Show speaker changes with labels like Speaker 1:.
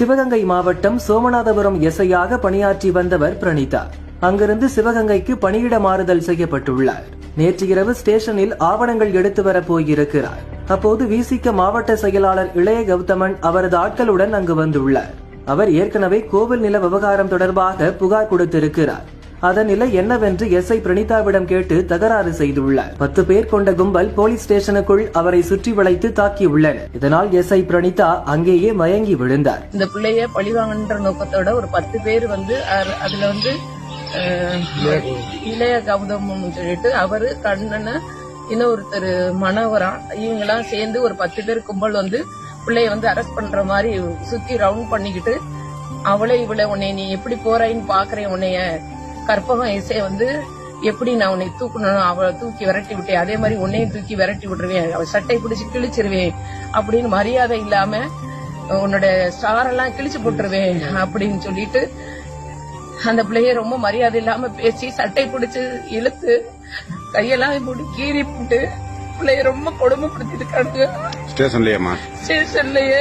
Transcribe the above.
Speaker 1: சிவகங்கை மாவட்டம் சோமநாதபுரம் எஸ்ஐயாக பணியாற்றி வந்தவர் பிரணீதா. அங்கிருந்து சிவகங்கைக்கு பணியிட மாறுதல் செய்யப்பட்டுள்ளார். நேற்று இரவு ஸ்டேஷனில் ஆவணங்கள் எடுத்து வர போயிருக்கிறார். அப்போது விசிக மாவட்ட செயலாளர் இளைய கௌதமன் அவரது ஆட்களுடன் அங்கு வந்துள்ளார். அவர் ஏற்கனவே கோவில் நில விவகாரம் தொடர்பாக புகார் கொடுத்திருக்கிறார். அதன் நிலை என்னவென்று எஸ்ஐ பிரணீதாவிடம் கேட்டு தகராறு செய்துள்ளார். 10 பேர் கொண்ட கும்பல் போலீஸ் ஸ்டேஷனுக்குள் அவரை சுற்றி வளைத்து தாக்கியுள்ளனர். இதனால் எஸ்ஐ பிரணீதா அங்கேயே மயங்கி விழுந்தார்.
Speaker 2: இந்த பிள்ளைய பழிவாங்கன்ற நோக்கத்தோட ஒரு 10 பேர் அதுல இளைய கௌதம் சொல்லிட்டு அவரு கண்ணன இன்னொருத்தர் மனோகரா இவங்கெல்லாம் சேர்ந்து ஒரு 10 பேர் கும்பல் பிள்ளைய அரெஸ்ட் பண்ற மாதிரி சுத்தி ரவுண்ட் பண்ணிக்கிட்டு இவளை உன்னை நீ எப்படி போறாயின்னு பாக்குறேன், உன்னைய கற்பகம் இசை எப்படி நான் உன்னை தூக்கணும், அவளை தூக்கி விரட்டி விட்டேன், அதே மாதிரி உன்னையும் தூக்கி விரட்டி விட்டுருவேன், அவ சட்டை பிடிச்சு கிழிச்சிருவேன் அப்படின்னு மரியாதை இல்லாம உன்னோட ஸ்டாரெல்லாம் கிழிச்சு போட்டுருவேன் அப்படின்னு சொல்லிட்டு அந்த பிள்ளைய ரொம்ப மரியாதை இல்லாம பேசி சட்டை பிடிச்சு இழுத்து கையெல்லாம் போட்டு கீறி போட்டு பிள்ளைய ரொம்ப கொடுமைப்படுத்திட்டு இருக்காங்க. ஸ்டேஷன்லயே